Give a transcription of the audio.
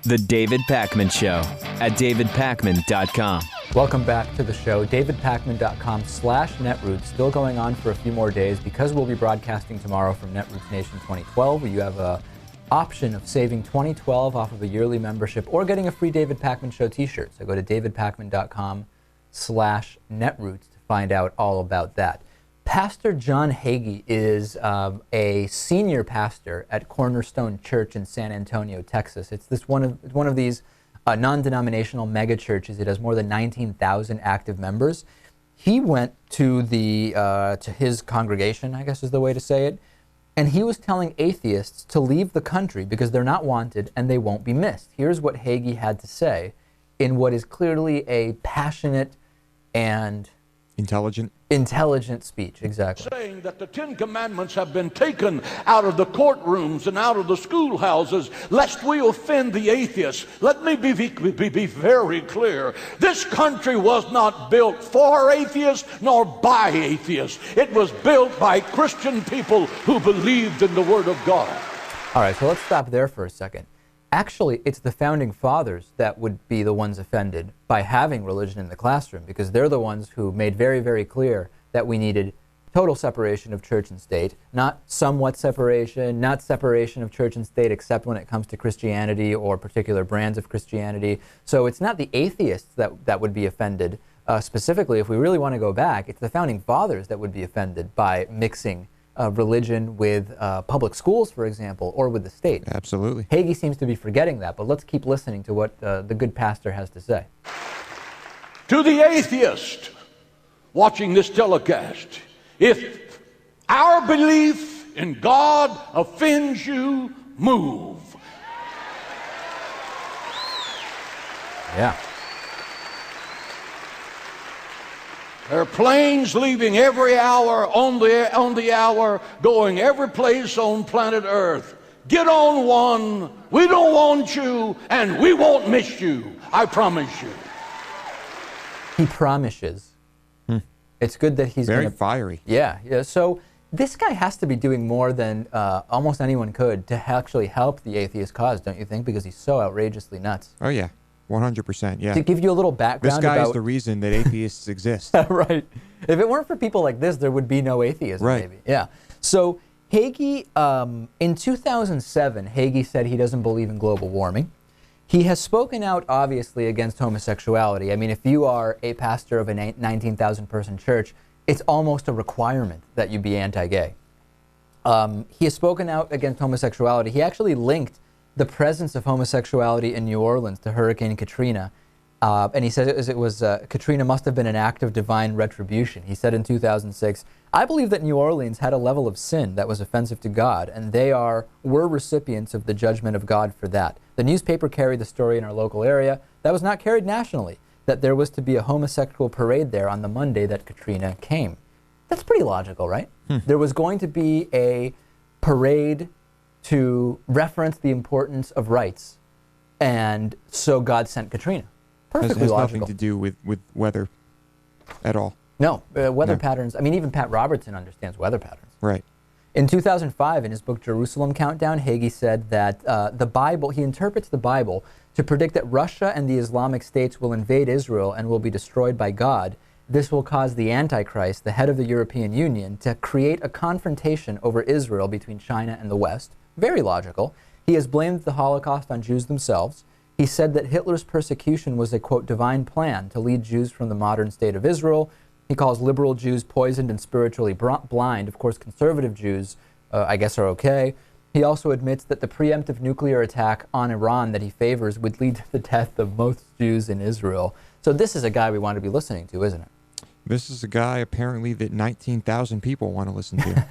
The David Pakman Show at davidpakman.com. Welcome back to the show. davidpakman.com/netroots. Still going on for a few more days because we'll be broadcasting tomorrow from Netroots Nation 2012, where you have a option of saving 2012 off of a yearly membership or getting a free David Pakman Show t-shirt. So go to davidpakman.com/netroots to find out all about that. Pastor John Hagee is a senior pastor at Cornerstone Church in San Antonio, Texas. It's one of these non-denominational mega churches. It has more than 19,000 active members. He went to his congregation, I guess is the way to say it, and he was telling atheists to leave the country because they're not wanted and they won't be missed. Here's what Hagee had to say in what is clearly a passionate and intelligent speech, exactly. Saying that the Ten Commandments have been taken out of the courtrooms and out of the schoolhouses, lest we offend the atheists. Let me be very clear. This country was not built for atheists nor by atheists. It was built by Christian people who believed in the Word of God. All right, so let's stop there for a second. Actually, it's the founding fathers that would be the ones offended by having religion in the classroom, because they're the ones who made very, very clear that we needed total separation of church and state, not somewhat separation, not separation of church and state except when it comes to Christianity or particular brands of Christianity. So it's not the atheists that would be offended. Specifically, if we really want to go back, it's the founding fathers that would be offended by mixing religion with public schools, for example, or with the state. Absolutely. Hagee seems to be forgetting that, but let's keep listening to what the good pastor has to say. To the atheist watching this telecast, if our belief in God offends you, move. Yeah. There are planes leaving every hour on the hour, going every place on planet Earth. Get on one. We don't want you, and we won't miss you. I promise you. He promises. It's good that he's very fiery. Yeah. So this guy has to be doing more than almost anyone could to actually help the atheist cause, don't you think? Because he's so outrageously nuts. Oh, yeah. 100%, yeah. To give you a little background, this guy is the reason that atheists exist. Right. If it weren't for people like this, there would be no atheism, right. Maybe. Yeah. So Hagee, in 2007, Hagee said he doesn't believe in global warming. He has spoken out, obviously, against homosexuality. I mean, if you are a pastor of a 19,000-person church, it's almost a requirement that you be anti-gay. He has spoken out against homosexuality. He actually linked the presence of homosexuality in New Orleans to Hurricane Katrina. And he said Katrina must have been an act of divine retribution. He said in 2006, I believe that New Orleans had a level of sin that was offensive to God, and they were recipients of the judgment of God for that. The newspaper carried the story in our local area that was not carried nationally, that there was to be a homosexual parade there on the Monday that Katrina came. That's pretty logical, right? There was going to be a parade to reference the importance of rights, and so God sent Katrina. Perfectly has logical. Nothing to do with weather at all. No, weather patterns. I mean, even Pat Robertson understands weather patterns. Right. In 2005, in his book Jerusalem Countdown, Hagee said that the Bible, he interprets the Bible to predict that Russia and the Islamic states will invade Israel and will be destroyed by God. This will cause the Antichrist, the head of the European Union, to create a confrontation over Israel between China and the West. Very logical. He has blamed the Holocaust on Jews themselves. He said that Hitler's persecution was a, quote, divine plan to lead Jews from the modern state of Israel. He calls liberal Jews poisoned and spiritually blind. Of course, conservative Jews, I guess, are okay. He also admits that the preemptive nuclear attack on Iran that he favors would lead to the death of most Jews in Israel. So this is a guy we want to be listening to, isn't it? This is a guy, apparently, that 19,000 people want to listen to.